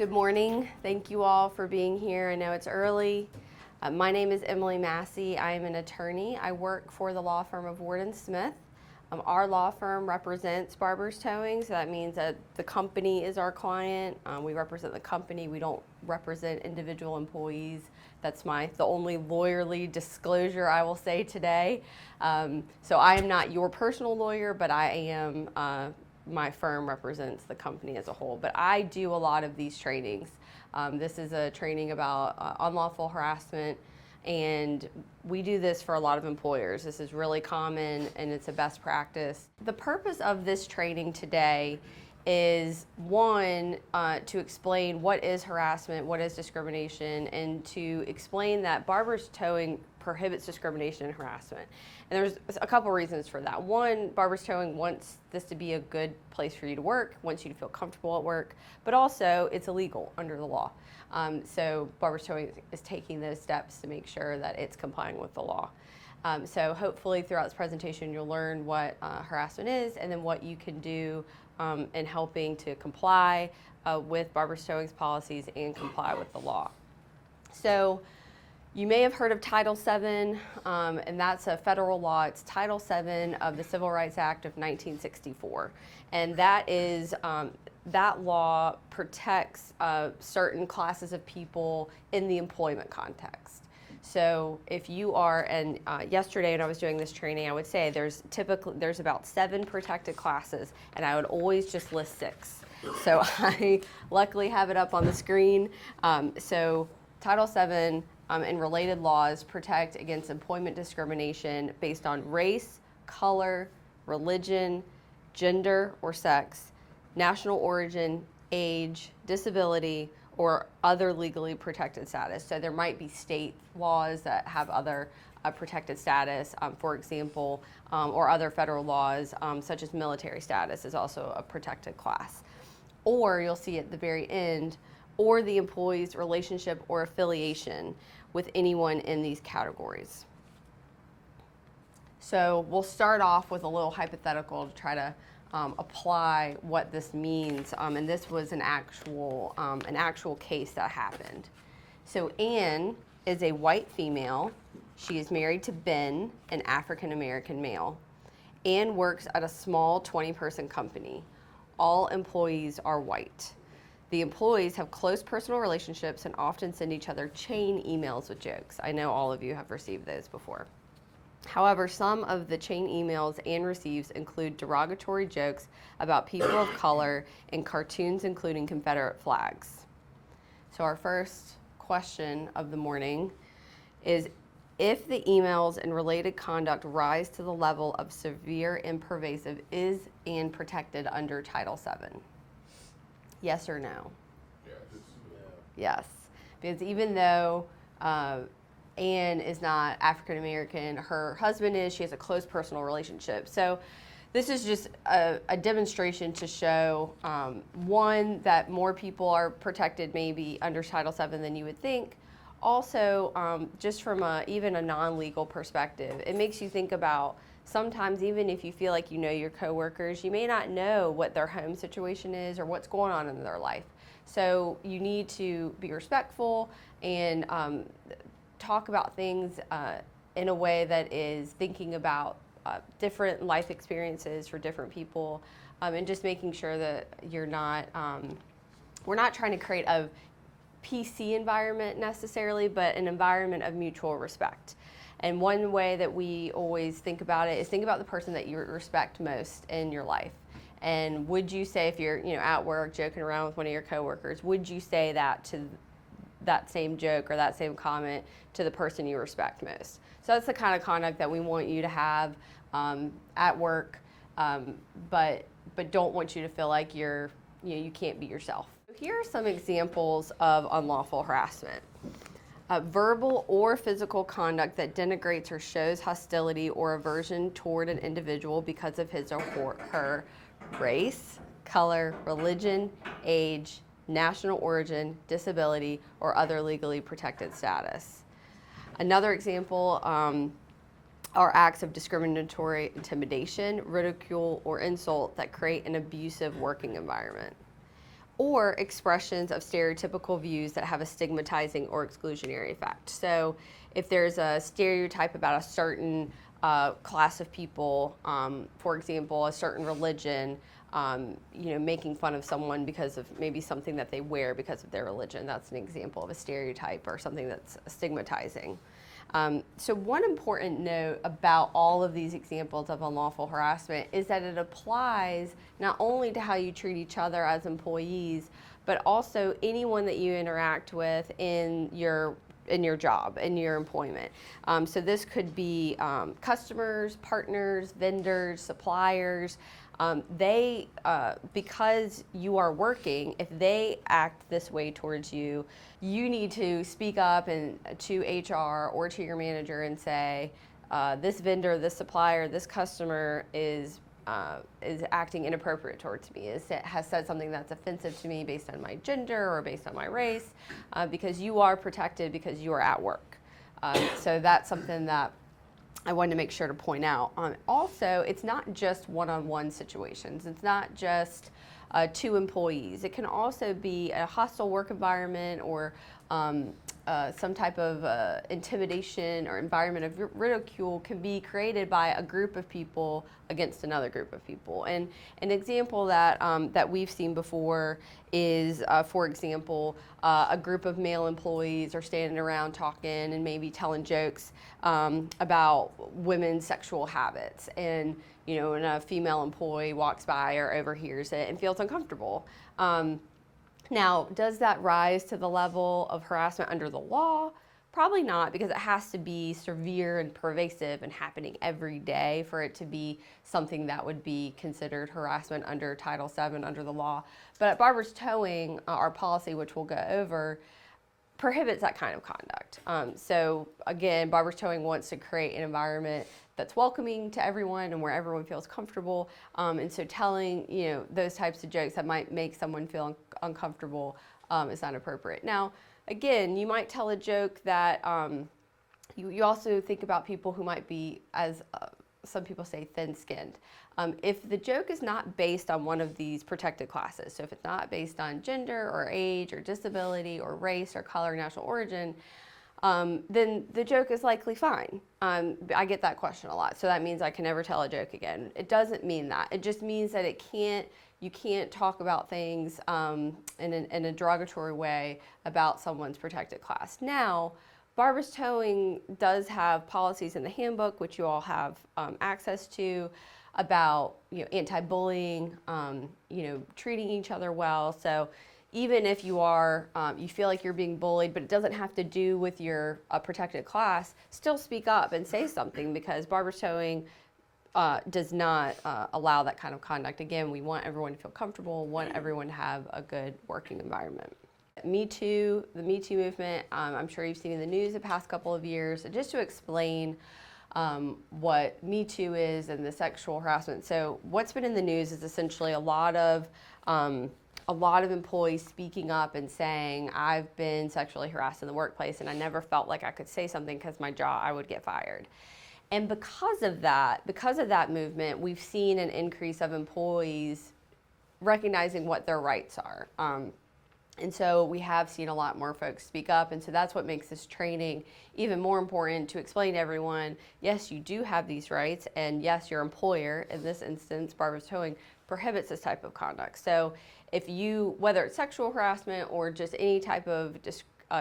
Good morning. Thank you all for being here. I know it's early. My name is Emily Massey. I am an attorney. I work for the law firm of Ward & Smith. Our law firm represents Barbour's Towing, so that means that the company is our client. We represent the company. We don't represent individual employees. That's the only lawyerly disclosure I will say today. So I am not your personal lawyer, but I am my firm represents the company as a whole, but I do a lot of these trainings. This is a training about unlawful harassment, and we do this for a lot of employers. This is really common and it's a best practice. The purpose of this training today is one, to explain what is harassment, what is discrimination, and to explain that Barbour's Towing prohibits discrimination and harassment. And there's a couple reasons for that. One, Barbour's Towing wants this to be a good place for you to work, wants you to feel comfortable at work, but also it's illegal under the law. So Barbour's Towing is taking those steps to make sure that it's complying with the law. So hopefully throughout this presentation you'll learn what harassment is and then what you can do in helping to comply with Barbour's Towing's policies and comply with the law. So you may have heard of Title VII, and that's a federal law. It's Title VII of the Civil Rights Act of 1964. And that is, that law protects certain classes of people in the employment context. So if you are, and yesterday when I was doing this training, I would say there's about 7 protected classes, and I would always just list 6. So I luckily have it up on the screen. So Title VII and related laws protect against employment discrimination based on race, color, religion, gender or sex, national origin, age, disability, or other legally protected status. So there might be state laws that have other protected status, for example, or other federal laws, such as military status is also a protected class. Or you'll see at the very end, or the employee's relationship or affiliation with anyone in these categories. So we'll start off with a little hypothetical to try to apply what this means, and this was an actual case that happened. So Anne is a white female. She is married to Ben, an African-American male. Anne works at a small 20-person company. All employees are white. The employees have close personal relationships and often send each other chain emails with jokes. I know all of you have received those before. However, some of the chain emails Anne receives include derogatory jokes about people of color and cartoons including Confederate flags. So our first question of the morning is, if the emails and related conduct rise to the level of severe and pervasive, is Anne protected under Title VII? Yes or no? Yes. Because even though Anne is not African American, her husband is, she has a close personal relationship. So this is just a demonstration to show, one, that more people are protected maybe under Title VII than you would think. Also, just from even a non-legal perspective, it makes you think about sometimes even if you feel like you know your coworkers, you may not know what their home situation is or what's going on in their life. So you need to be respectful and talk about things in a way that is thinking about different life experiences for different people, and just making sure that you're not, we're not trying to create a PC environment necessarily, but an environment of mutual respect. And one way that we always think about it is think about the person that you respect most in your life. And would you say, if you're at work joking around with one of your coworkers, would you say that to that same joke or that same comment to the person you respect most? So that's the kind of conduct that we want you to have at work, but don't want you to feel like you can't be yourself. Here are some examples of unlawful harassment. Verbal or physical conduct that denigrates or shows hostility or aversion toward an individual because of his or her race, color, religion, age, national origin, disability, or other legally protected status. Another example are acts of discriminatory intimidation, ridicule, or insult that create an abusive working environment. or expressions of stereotypical views that have a stigmatizing or exclusionary effect. So if there's a stereotype about a certain class of people, for example, a certain religion, making fun of someone because of maybe something that they wear because of their religion, that's an example of a stereotype or something that's stigmatizing. So one important note about all of these examples of unlawful harassment is that it applies not only to how you treat each other as employees, but also anyone that you interact with in your job, in your employment. So this could be customers, partners, vendors, suppliers. Because you are working, if they act this way towards you, you need to speak up to HR or to your manager and say, this vendor, this supplier, this customer is acting inappropriate towards me, has said something that's offensive to me based on my gender or based on my race, because you are protected because you are at work. So that's something that I wanted to make sure to point out. Also, it's not just one-on-one situations. It's not just two employees. It can also be a hostile work environment or some type of intimidation or environment of ridicule can be created by a group of people against another group of people. And an example that we've seen before is, for example, a group of male employees are standing around talking and maybe telling jokes about women's sexual habits. And when a female employee walks by or overhears it and feels uncomfortable. Now, does that rise to the level of harassment under the law? Probably not, because it has to be severe and pervasive and happening every day for it to be something that would be considered harassment under Title VII under the law. But at Barbour's Towing, our policy, which we'll go over, prohibits that kind of conduct. So again, Barbour's Towing wants to create an environment that's welcoming to everyone and where everyone feels comfortable. And so telling those types of jokes that might make someone feel uncomfortable is not appropriate. Now, again, you might tell a joke that you also think about people who might be, as some people say, thin-skinned. If the joke is not based on one of these protected classes, so if it's not based on gender or age or disability or race or color or national origin, then the joke is likely fine. I get that question a lot. So that means I can never tell a joke again. It doesn't mean that. It just means that you can't talk about things in a derogatory way about someone's protected class. Now, Barbour's Towing does have policies in the handbook, which you all have access to, about anti-bullying, treating each other well. So even if you feel like you're being bullied, but it doesn't have to do with your protected class, still speak up and say something, because Barbour's Towing does not allow that kind of conduct. Again, we want everyone to feel comfortable, want everyone to have a good working environment. Me Too, the Me Too movement, I'm sure you've seen in the news the past couple of years. Just to explain what Me Too is and the sexual harassment. So what's been in the news is essentially a lot of employees speaking up and saying, I've been sexually harassed in the workplace and I never felt like I could say something because my job, I would get fired. And because of that movement, we've seen an increase of employees recognizing what their rights are. And so we have seen a lot more folks speak up, and so that's what makes this training even more important, to explain to everyone, yes, you do have these rights, and yes, your employer, in this instance, Barbour's Towing, prohibits this type of conduct. So if whether it's sexual harassment or just any type of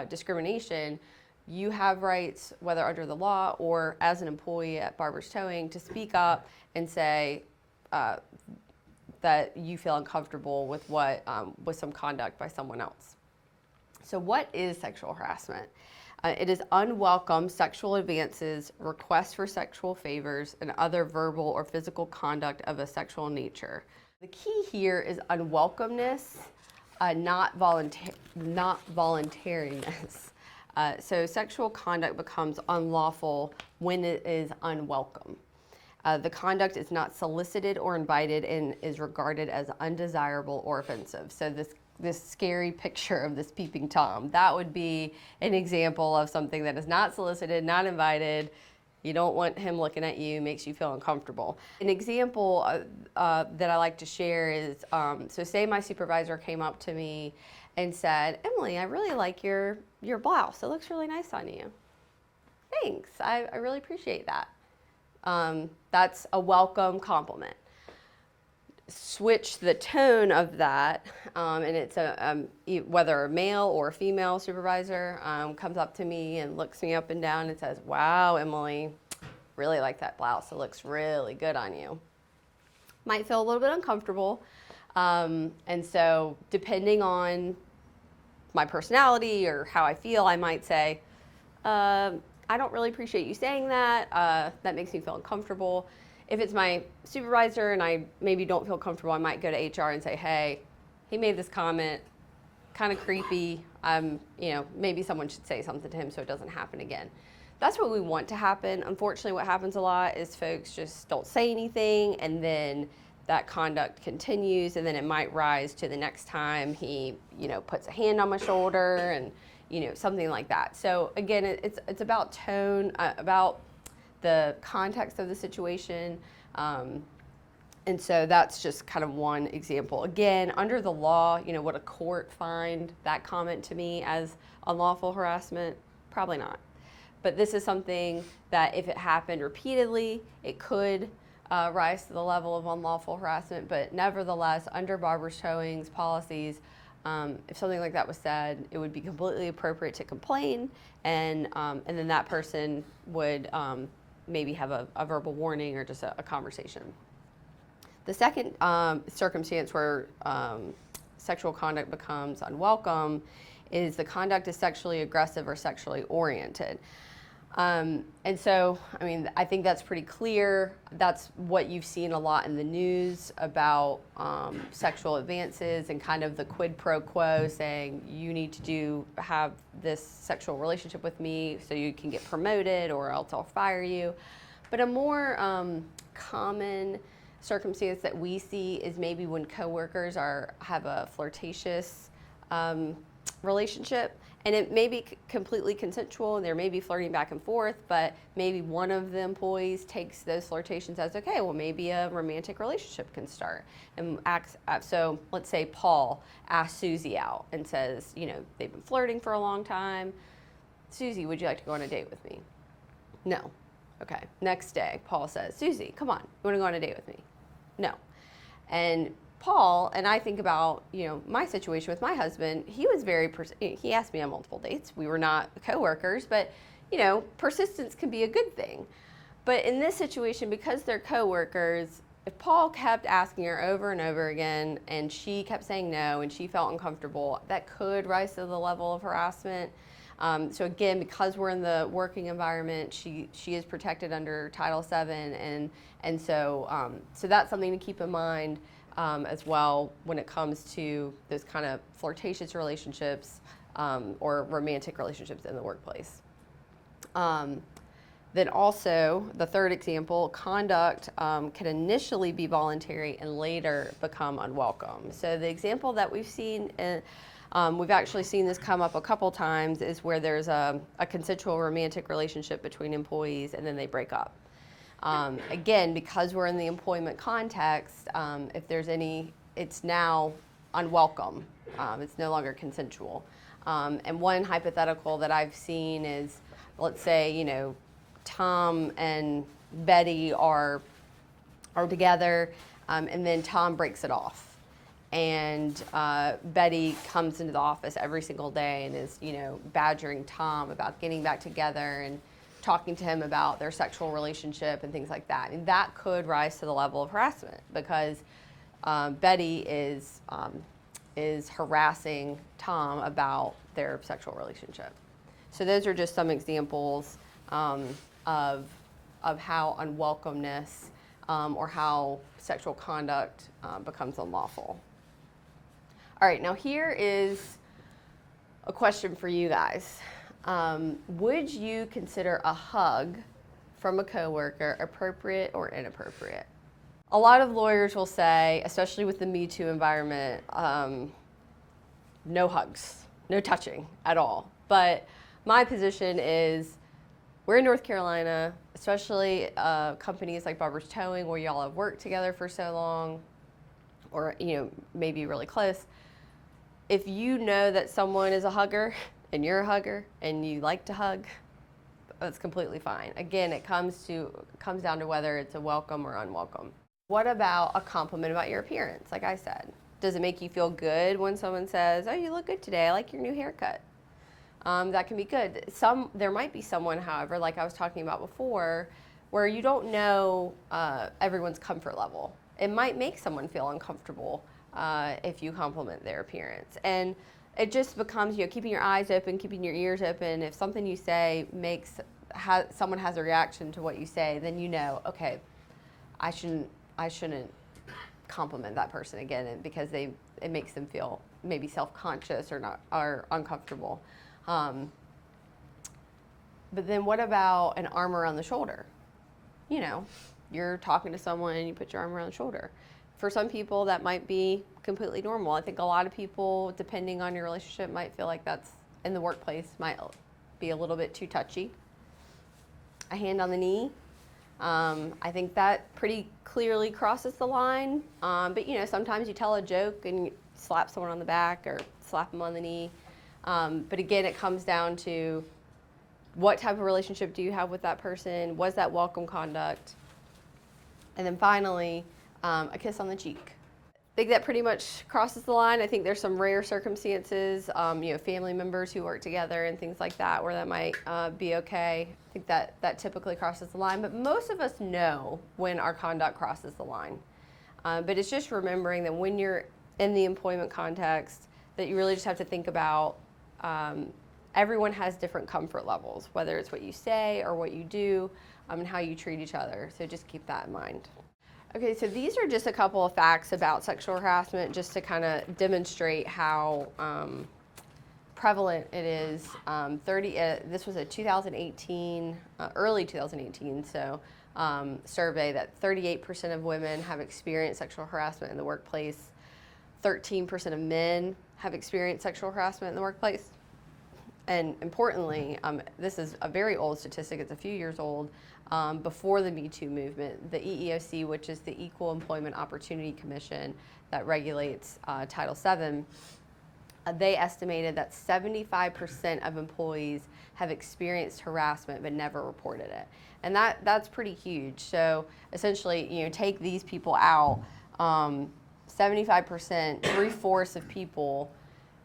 discrimination, you have rights, whether under the law or as an employee at Barbour's Towing, to speak up and say that you feel uncomfortable with with some conduct by someone else. So what is sexual harassment? It is unwelcome sexual advances, requests for sexual favors, and other verbal or physical conduct of a sexual nature. The key here is unwelcomeness, not voluntariness. So sexual conduct becomes unlawful when it is unwelcome. The conduct is not solicited or invited and is regarded as undesirable or offensive. So this scary picture of this peeping Tom, that would be an example of something that is not solicited, not invited, You don't want him looking at you, makes you feel uncomfortable. An example that I like to share is, so say my supervisor came up to me and said, Emily, I really like your blouse. It looks really nice on you. Thanks, I really appreciate that. That's a welcome compliment. Switch the tone of that, and it's whether a male or a female supervisor comes up to me and looks me up and down and says, wow, Emily, really like that blouse. It looks really good on you. Might feel a little bit uncomfortable. And so depending on my personality or how I feel, I might say, I don't really appreciate you saying that. That makes me feel uncomfortable. If it's my supervisor and I maybe don't feel comfortable, I might go to HR and say, hey, he made this comment, kind of creepy. Maybe someone should say something to him so it doesn't happen again. That's what we want to happen. Unfortunately, what happens a lot is folks just don't say anything, and then that conduct continues, and then it might rise to the next time he, puts a hand on my shoulder and, something like that. So again, it's about tone, about the context of the situation. And so that's just kind of one example. Again, under the law, would a court find that comment to me as unlawful harassment? Probably not. But this is something that if it happened repeatedly, it could rise to the level of unlawful harassment. But nevertheless, under Barbour's towing's policies, if something like that was said, it would be completely appropriate to complain, and then that person would maybe have a verbal warning or just a conversation. The second circumstance where sexual conduct becomes unwelcome is the conduct is sexually aggressive or sexually oriented. And so, I think that's pretty clear. That's what you've seen a lot in the news about sexual advances and kind of the quid pro quo, saying you need to have this sexual relationship with me so you can get promoted or else I'll fire you. But a more common circumstance that we see is maybe when coworkers have a flirtatious relationship. And it may be completely consensual, and there may be flirting back and forth, but maybe one of the employees takes those flirtations as, okay, well, maybe a romantic relationship can start. And so let's say Paul asks Susie out and says, they've been flirting for a long time. Susie, would you like to go on a date with me? No. Okay. Next day, Paul says, Susie, come on, you want to go on a date with me? No. And Paul, and I think about, my situation with my husband, he was he asked me on multiple dates. We were not coworkers, but, persistence can be a good thing. But in this situation, because they're coworkers, if Paul kept asking her over and over again and she kept saying no and she felt uncomfortable, that could rise to the level of harassment. So again, because we're in the working environment, she is protected under Title VII, and so that's something to keep in mind. As well when it comes to those kind of flirtatious relationships or romantic relationships in the workplace. Then also, the third example, conduct can initially be voluntary and later become unwelcome. So the example that we've seen, we've actually seen this come up a couple times, is where there's a consensual romantic relationship between employees and then they break up. Again, because we're in the employment context, if there's it's now unwelcome. It's no longer consensual. And one hypothetical that I've seen is, let's say, Tom and Betty are together, and then Tom breaks it off. And Betty comes into the office every single day and is, badgering Tom about getting back together and talking to him about their sexual relationship and things like that. And that could rise to the level of harassment because Betty is harassing Tom about their sexual relationship. So those are just some examples of how unwelcomeness or how sexual conduct becomes unlawful. All right, now here is a question for you guys. Would you consider a hug from a coworker appropriate or inappropriate? A lot of lawyers will say, especially with the Me Too environment, no hugs, no touching at all. But my position is we're in North Carolina, especially companies like Barbour's Towing, where y'all have worked together for so long, or maybe really close. If you know that someone is a hugger and you're a hugger and you like to hug, that's completely fine. Again, it comes down to whether it's a welcome or unwelcome. What about a compliment about your appearance? Like I said, does it make you feel good when someone says, "Oh, you look good today. I like your new haircut"? That can be good. There might be someone, however, like I was talking about before, where you don't know everyone's comfort level. It might make someone feel uncomfortable if you compliment their appearance. And it just becomes, keeping your eyes open, keeping your ears open. If something you say someone has a reaction to what you say, then okay, I shouldn't compliment that person again, because it makes them feel maybe self-conscious or uncomfortable. But then what about an arm around the shoulder? You're talking to someone and you put your arm around the shoulder. For some people, that might be completely normal. I think a lot of people, depending on your relationship, might feel like that's in the workplace, might be a little bit too touchy. A hand on the knee. I think that pretty clearly crosses the line. But sometimes you tell a joke and you slap someone on the back or slap them on the knee. But again, it comes down to what type of relationship do you have with that person? Was that welcome conduct? And then finally, a kiss on the cheek. I think that pretty much crosses the line. I think there's some rare circumstances, family members who work together and things like that, where that might be okay. I think that typically crosses the line, but most of us know when our conduct crosses the line. But it's just remembering that when you're in the employment context, that you really just have to think about everyone has different comfort levels, whether it's what you say or what you do, and how you treat each other. So just keep that in mind. Okay, so these are just a couple of facts about sexual harassment, just to kind of demonstrate how prevalent it is. This was a 2018, early 2018, survey that 38% of women have experienced sexual harassment in the workplace. 13% of men have experienced sexual harassment in the workplace. And importantly, this is a very old statistic, it's a few years old, before the Me Too movement, the EEOC, which is the Equal Employment Opportunity Commission that regulates Title VII, they estimated that 75% of employees have experienced harassment but never reported it. And that's pretty huge. So essentially, take these people out, 75%, 3/4 of people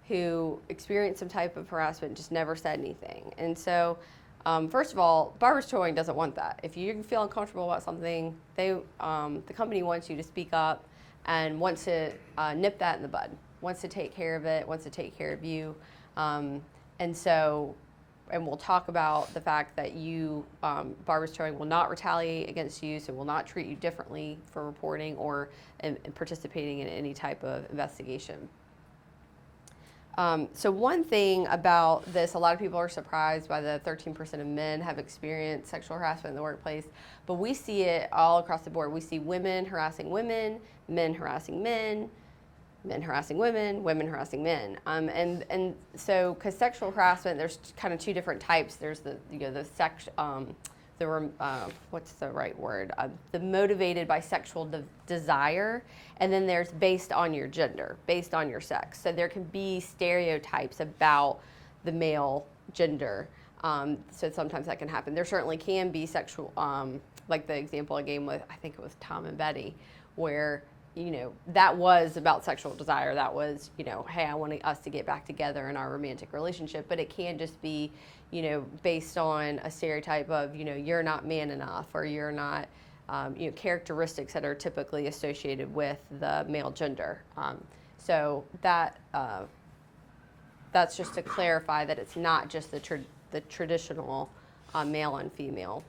who experienced some type of harassment just never said anything. And so, first of all, Barbour's Towing doesn't want that. If you feel uncomfortable about something, the company wants you to speak up and wants to nip that in the bud, wants to take care of it, wants to take care of you. And we'll talk about the fact that Barbour's Towing will not retaliate against you, so will not treat you differently for reporting or participating in any type of investigation. So one thing about this, a lot of people are surprised by the 13% of men have experienced sexual harassment in the workplace, but we see it all across the board. We see women harassing women, men harassing men, men harassing women, women harassing men. And so, because sexual harassment, there's kind of two different types. There's what's the right word? The motivated by sexual desire, and then there's based on your gender, based on your sex. So there can be stereotypes about the male gender. So sometimes that can happen. There certainly can be sexual, like the example I gave with, I think it was Tom and Betty, where that was about sexual desire. That was, hey, I want us to get back together in our romantic relationship. But it can just be, based on a stereotype of, you're not man enough, or you're not, characteristics that are typically associated with the male gender. So that's just to clarify that it's not just the traditional male and female.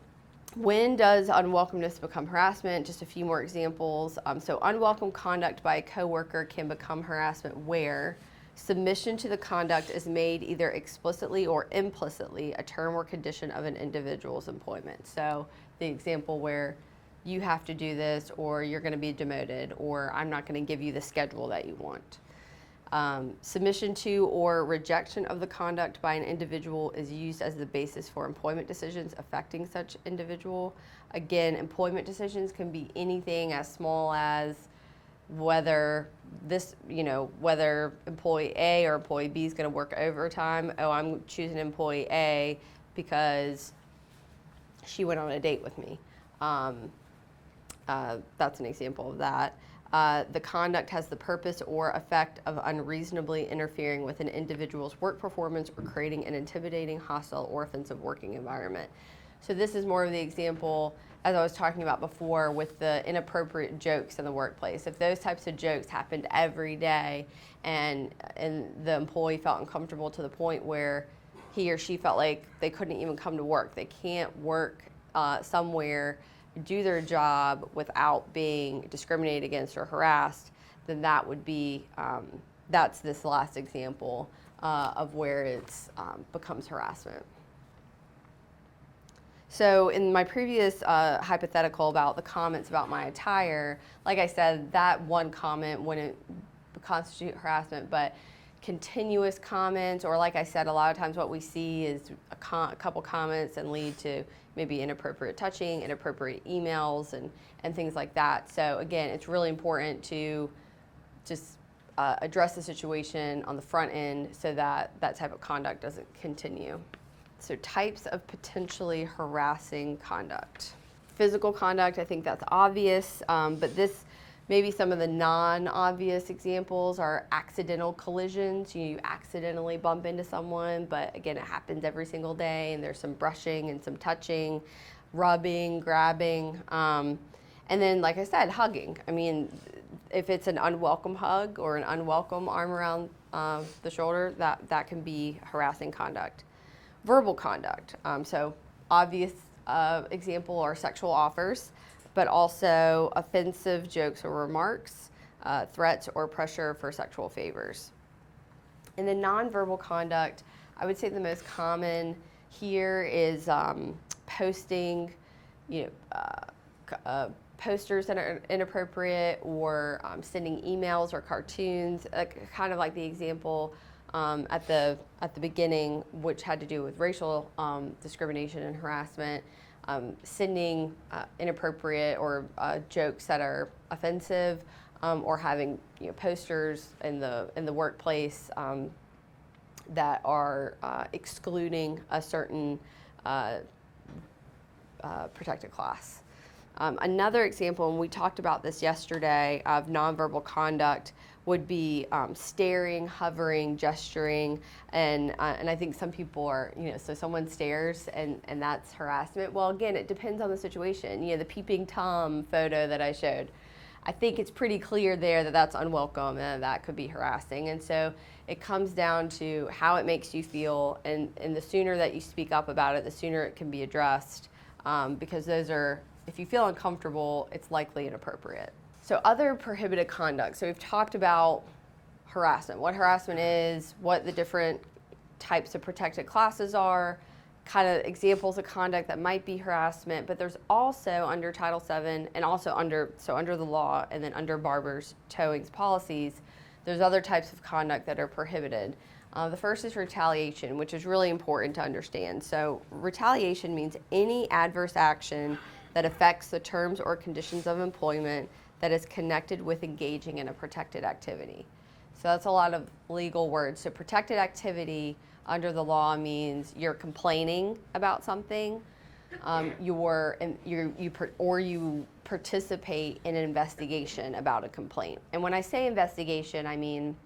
When does unwelcomeness become harassment? Just a few more examples. So unwelcome conduct by a coworker can become harassment where submission to the conduct is made either explicitly or implicitly a term or condition of an individual's employment. So the example where you have to do this, or you're going to be demoted, or I'm not going to give you the schedule that you want. Submission to or rejection of the conduct by an individual is used as the basis for employment decisions affecting such individual. Again, employment decisions can be anything as small as whether whether employee A or employee B is going to work overtime. Oh, I'm choosing employee A because she went on a date with me. That's an example of that. The conduct has the purpose or effect of unreasonably interfering with an individual's work performance or creating an intimidating, hostile, or offensive working environment. So this is more of the example, as I was talking about before, with the inappropriate jokes in the workplace. If those types of jokes happened every day and the employee felt uncomfortable to the point where he or she felt like they couldn't even come to work, they can't work somewhere, do their job without being discriminated against or harassed, then that would be, that's this last example of where it's becomes harassment. So in my previous hypothetical about the comments about my attire, like I said, that one comment wouldn't constitute harassment, but continuous comments, or like I said, a lot of times what we see is a couple comments and lead to maybe inappropriate touching, inappropriate emails, and things like that. So again, it's really important to just address the situation on the front end so that that type of conduct doesn't continue. So types of potentially harassing conduct. Physical conduct, I think that's obvious, but this maybe some of the non-obvious examples are accidental collisions. You accidentally bump into someone, but again, it happens every single day, and there's some brushing and some touching, rubbing, grabbing, and then, like I said, hugging. I mean, if it's an unwelcome hug or an unwelcome arm around the shoulder, that can be harassing conduct. Verbal conduct, so obvious example are sexual offers, but also offensive jokes or remarks, threats or pressure for sexual favors. And then nonverbal conduct, I would say the most common here is posting, posters that are inappropriate, or sending emails or cartoons, kind of like the example at the beginning, which had to do with racial discrimination and harassment. Sending inappropriate or jokes that are offensive, or having posters in the workplace that are excluding a certain protected class. Another example, and we talked about this yesterday, of nonverbal conduct would be staring, hovering, gesturing, and I think some people are, so someone stares and that's harassment. Well, again, it depends on the situation. The peeping Tom photo that I showed, I think it's pretty clear there that that's unwelcome and that could be harassing. And so it comes down to how it makes you feel, and the sooner that you speak up about it, the sooner it can be addressed, because those are, if you feel uncomfortable, it's likely inappropriate. So other prohibited conduct. So we've talked about harassment, what harassment is, what the different types of protected classes are, kind of examples of conduct that might be harassment, but there's also under Title VII and also under the law, and then under Barbour's towing's policies, there's other types of conduct that are prohibited. The first is retaliation, which is really important to understand. So retaliation means any adverse action that affects the terms or conditions of employment that is connected with engaging in a protected activity. So that's a lot of legal words. So protected activity under the law means you're complaining about something, you participate in an investigation about a complaint. And when I say investigation, I mean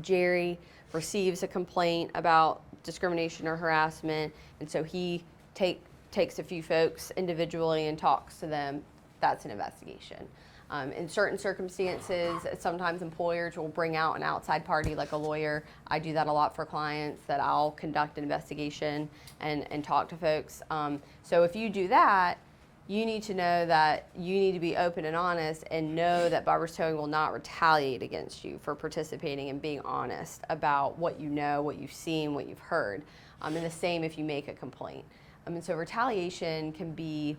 Jerry receives a complaint about discrimination or harassment, and so he takes a few folks individually and talks to them. That's an investigation. In certain circumstances, sometimes employers will bring out an outside party like a lawyer. I do that a lot for clients, that I'll conduct an investigation and talk to folks. So if you do that, you need to know that you need to be open and honest, and know that Barbour's Towing will not retaliate against you for participating and being honest about what you know, what you've seen, what you've heard. And the same if you make a complaint. And so retaliation can be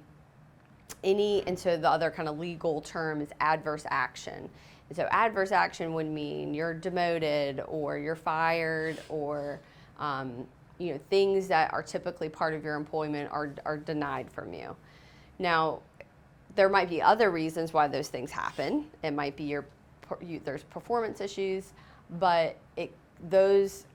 and so the other kind of legal term is adverse action. And so adverse action would mean you're demoted or you're fired, or things that are typically part of your employment are denied from you. Now, there might be other reasons why those things happen. It might be there's performance issues, but those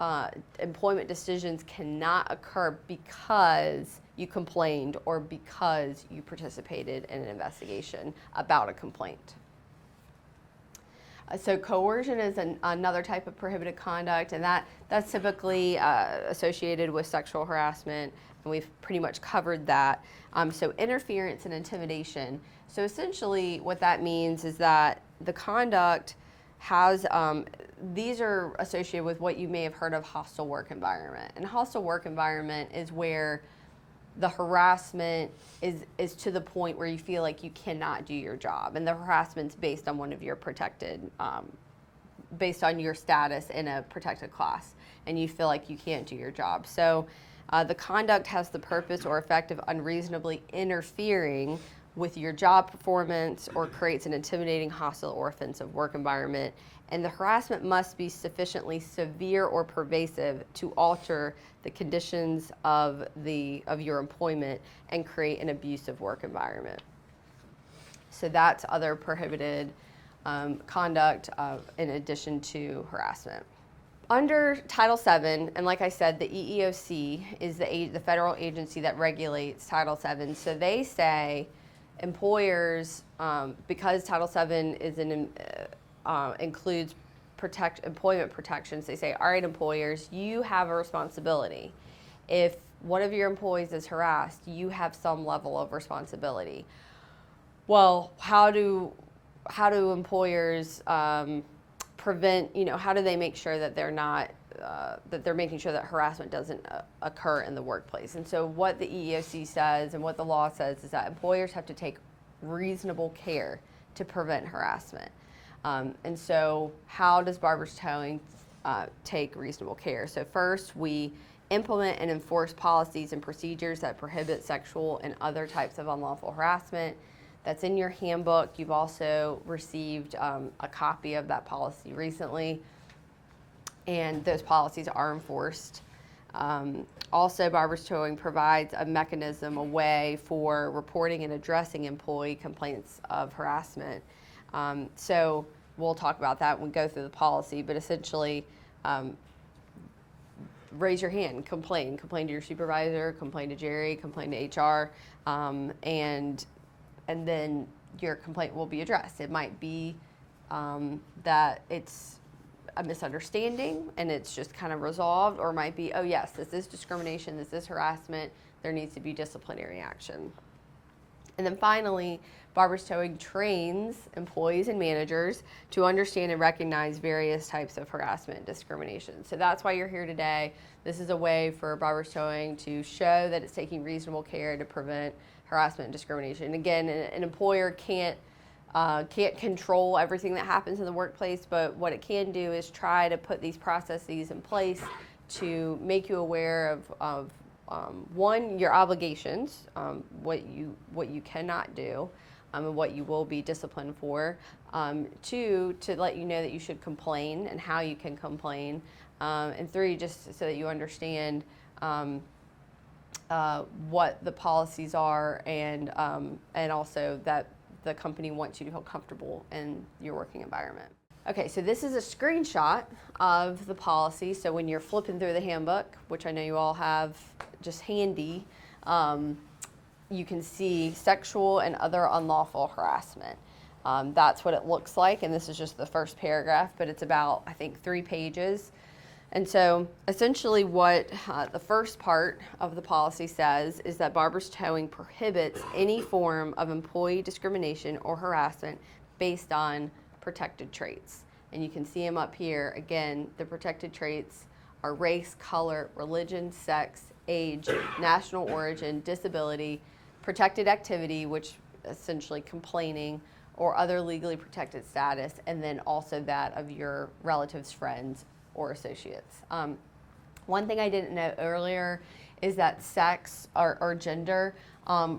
employment decisions cannot occur because you complained or because you participated in an investigation about a complaint. So coercion is another type of prohibited conduct, and that's typically associated with sexual harassment, and we've pretty much covered that. So interference and intimidation. So essentially what that means is that the conduct has, these are associated with what you may have heard of hostile work environment. And hostile work environment is where the harassment is to the point where you feel like you cannot do your job. And the harassment's based on one of your protected, based on your status in a protected class, and you feel like you can't do your job. So the conduct has the purpose or effect of unreasonably interfering with your job performance or creates an intimidating, hostile, or offensive work environment. And the harassment must be sufficiently severe or pervasive to alter the conditions of your employment and create an abusive work environment. So that's other prohibited conduct in addition to harassment. Under Title VII, and like I said, the EEOC is the federal agency that regulates Title VII. So they say employers, because Title VII is includes employment protections, they say, all right, employers, you have a responsibility. If one of your employees is harassed, you have some level of responsibility. Well, how do employers prevent, how do they make sure that they're not, that they're making sure that harassment doesn't occur in the workplace? And so what the EEOC says and what the law says is that employers have to take reasonable care to prevent harassment. And so how does Barbour's Towing take reasonable care? So first, we implement and enforce policies and procedures that prohibit sexual and other types of unlawful harassment. That's in your handbook. You've also received a copy of that policy recently, and those policies are enforced. Also, Barbour's Towing provides a mechanism, a way for reporting and addressing employee complaints of harassment. So we'll talk about that when we go through the policy, but essentially, raise your hand, complain to your supervisor, complain to Jerry, complain to HR, and then your complaint will be addressed. It might be that it's a misunderstanding and it's just kind of resolved, or it might be, oh yes, this is discrimination, this is harassment, there needs to be disciplinary action. And then finally, Barbour's Towing trains employees and managers to understand and recognize various types of harassment and discrimination. So that's why you're here today. This is a way for Barbour's Towing to show that it's taking reasonable care to prevent harassment and discrimination. And again, an employer can't control everything that happens in the workplace, but what it can do is try to put these processes in place to make you aware of one, your obligations, what you cannot do, and what you will be disciplined for. Two, to let you know that you should complain and how you can complain. And three, just so that you understand what the policies are, and also that the company wants you to feel comfortable in your working environment. Okay, so this is a screenshot of the policy. So when you're flipping through the handbook, which I know you all have just handy, you can see sexual and other unlawful harassment. That's what it looks like, and this is just the first paragraph, but it's about, I think, 3 pages. And so essentially what the first part of the policy says is that Barbour's Towing prohibits any form of employee discrimination or harassment based on protected traits. And you can see them up here. Again, the protected traits are race, color, religion, sex, age, national origin, disability, protected activity, which essentially complaining, or other legally protected status, and then also that of your relatives, friends, or associates. One thing I didn't know earlier is that sex or gender.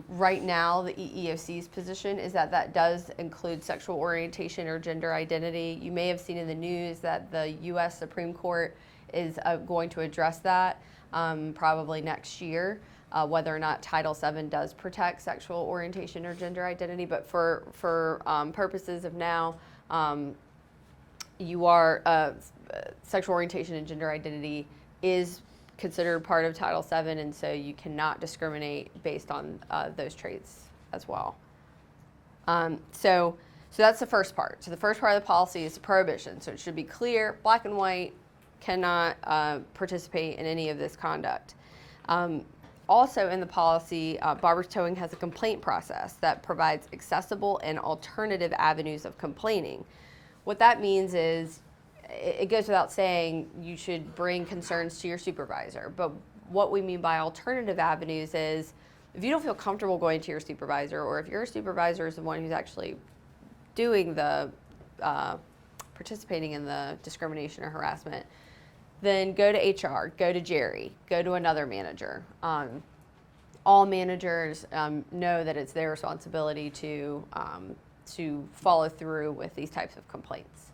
Right now, the EEOC's position is that that does include sexual orientation or gender identity. You may have seen in the news that the U.S. Supreme Court is going to address that probably next year, whether or not Title VII does protect sexual orientation or gender identity. But for purposes of now, you are sexual orientation and gender identity is considered part of Title VII, and so you cannot discriminate based on those traits as well. So that's the first part. So the first part of the policy is the prohibition. So it should be clear, black and white, cannot participate in any of this conduct. Also in the policy, Barbour's Towing has a complaint process that provides accessible and alternative avenues of complaining. What that means is, it goes without saying you should bring concerns to your supervisor, but what we mean by alternative avenues is if you don't feel comfortable going to your supervisor, or if your supervisor is the one who's actually doing the participating in the discrimination or harassment, then go to HR, go to Jerry, go to another manager. All managers know that it's their responsibility to follow through with these types of complaints.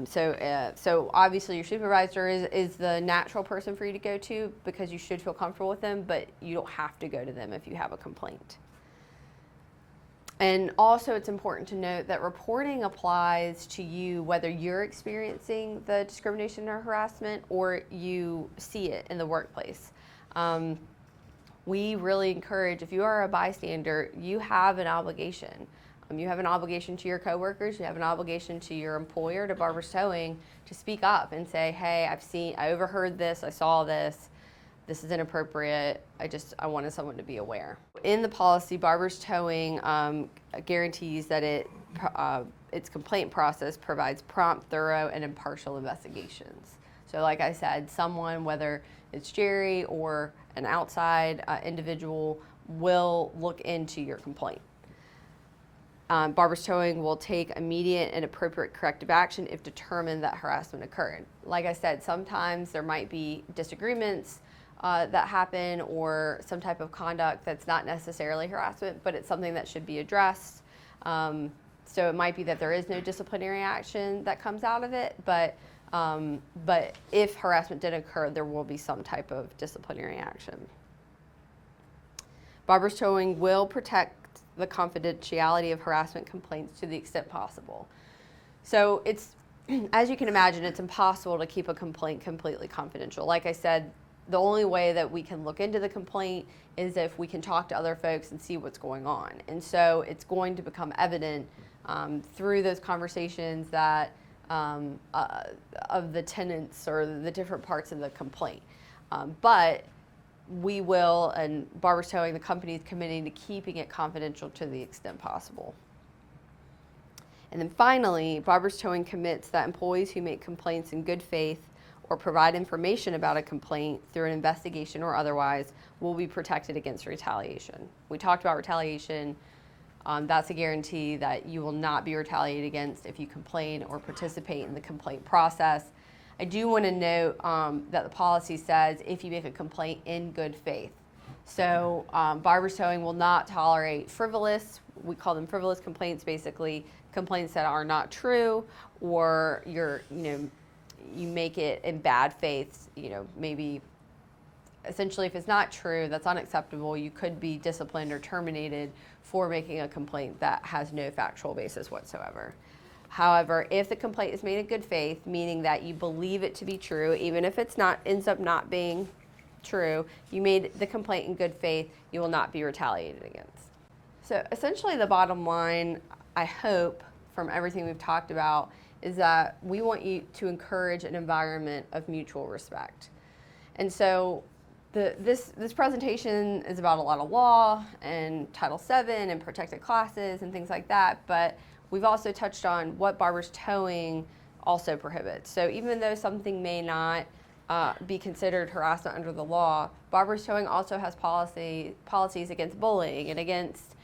So obviously your supervisor is the natural person for you to go to because you should feel comfortable with them, but you don't have to go to them if you have a complaint. And also it's important to note that reporting applies to you whether you're experiencing the discrimination or harassment or you see it in the workplace. We really encourage, if you are a bystander, you have an obligation. You have an obligation to your coworkers, you have an obligation to your employer, to Barbour's Towing, to speak up and say, hey, I overheard this, I saw this is inappropriate, I wanted someone to be aware. In the policy, Barbour's Towing guarantees that its complaint process provides prompt, thorough, and impartial investigations. So like I said, someone, whether it's Jerry or an outside individual, will look into your complaint. Barbour's Towing will take immediate and appropriate corrective action if determined that harassment occurred. Like I said, sometimes there might be disagreements that happen or some type of conduct that's not necessarily harassment, but it's something that should be addressed. So it might be that there is no disciplinary action that comes out of it, but if harassment did occur, there will be some type of disciplinary action. Barbour's Towing will protect the confidentiality of harassment complaints to the extent possible. So it's, as you can imagine, it's impossible to keep a complaint completely confidential. Like I said, the only way that we can look into the complaint is if we can talk to other folks and see what's going on. And so it's going to become evident through those conversations that of the tenets or the different parts of the complaint. But we will, and Barbour's Towing, the company, is committing to keeping it confidential to the extent possible. And then finally, Barbour's Towing commits that employees who make complaints in good faith or provide information about a complaint through an investigation or otherwise will be protected against retaliation. We talked about retaliation. That's a guarantee that you will not be retaliated against if you complain or participate in the complaint process. I do want to note that the policy says if you make a complaint in good faith. So Barbour's Towing will not tolerate frivolous, we call them frivolous complaints, basically complaints that are not true, or you make it in bad faith, maybe essentially if it's not true, that's unacceptable. You could be disciplined or terminated for making a complaint that has no factual basis whatsoever. However, if the complaint is made in good faith, meaning that you believe it to be true, even if it's not, ends up not being true, you made the complaint in good faith, you will not be retaliated against. So essentially the bottom line, I hope, from everything we've talked about, is that we want you to encourage an environment of mutual respect. And so this presentation is about a lot of law and Title VII and protected classes and things like that, but we've also touched on what Barbour's Towing also prohibits. So even though something may not be considered harassment under the law, Barbour's Towing also has policies against bullying and against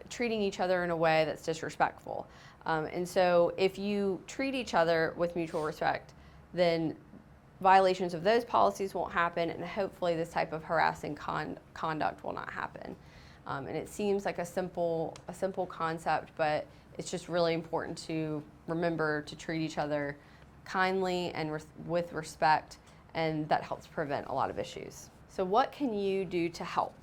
treating each other in a way that's disrespectful. And so if you treat each other with mutual respect, then violations of those policies won't happen, and hopefully this type of harassing conduct will not happen. And it seems like a simple concept, but it's just really important to remember to treat each other kindly and with respect, and that helps prevent a lot of issues. So what can you do to help?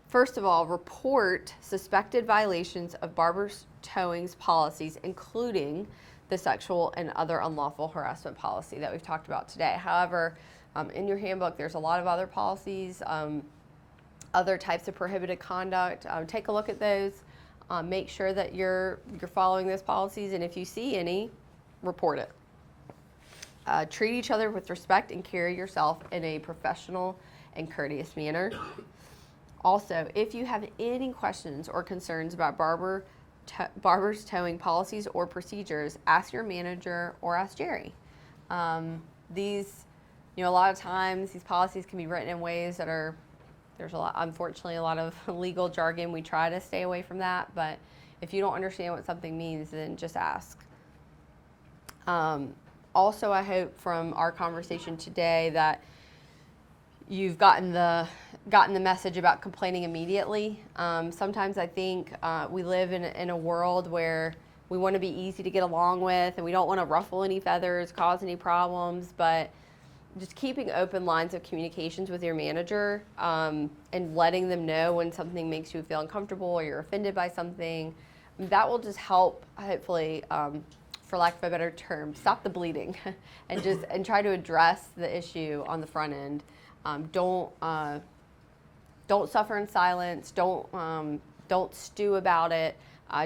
First of all, report suspected violations of Barbour's Towing's policies, including the sexual and other unlawful harassment policy that we've talked about today. However, in your handbook, there's a lot of other policies, other types of prohibited conduct. Take a look at those. Make sure that you're following those policies, and if you see any, report it. Treat each other with respect and carry yourself in a professional and courteous manner. Also, if you have any questions or concerns about Barbour's towing policies or procedures, ask your manager or ask Jerry. A lot of times these policies can be written in ways that there's unfortunately a lot of legal jargon. We try to stay away from that, but if you don't understand what something means, then just ask. Also, I hope from our conversation today that you've gotten the message about complaining immediately. Sometimes I think we live in a world where we want to be easy to get along with, and we don't want to ruffle any feathers, cause any problems, but just keeping open lines of communications with your manager, and letting them know when something makes you feel uncomfortable or you're offended by something, that will just help, hopefully, for lack of a better term, stop the bleeding and try to address the issue on the front end. Don't suffer in silence. Don't stew about it.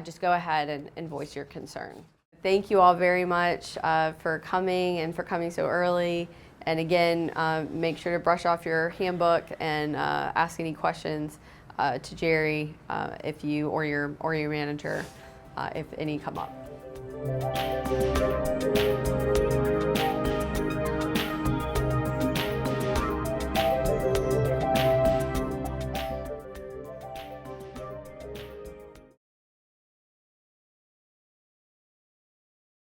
Just go ahead and voice your concern. Thank you all very much for coming and for coming so early. And again, make sure to brush off your handbook and ask any questions to Jerry if you or your manager if any come up.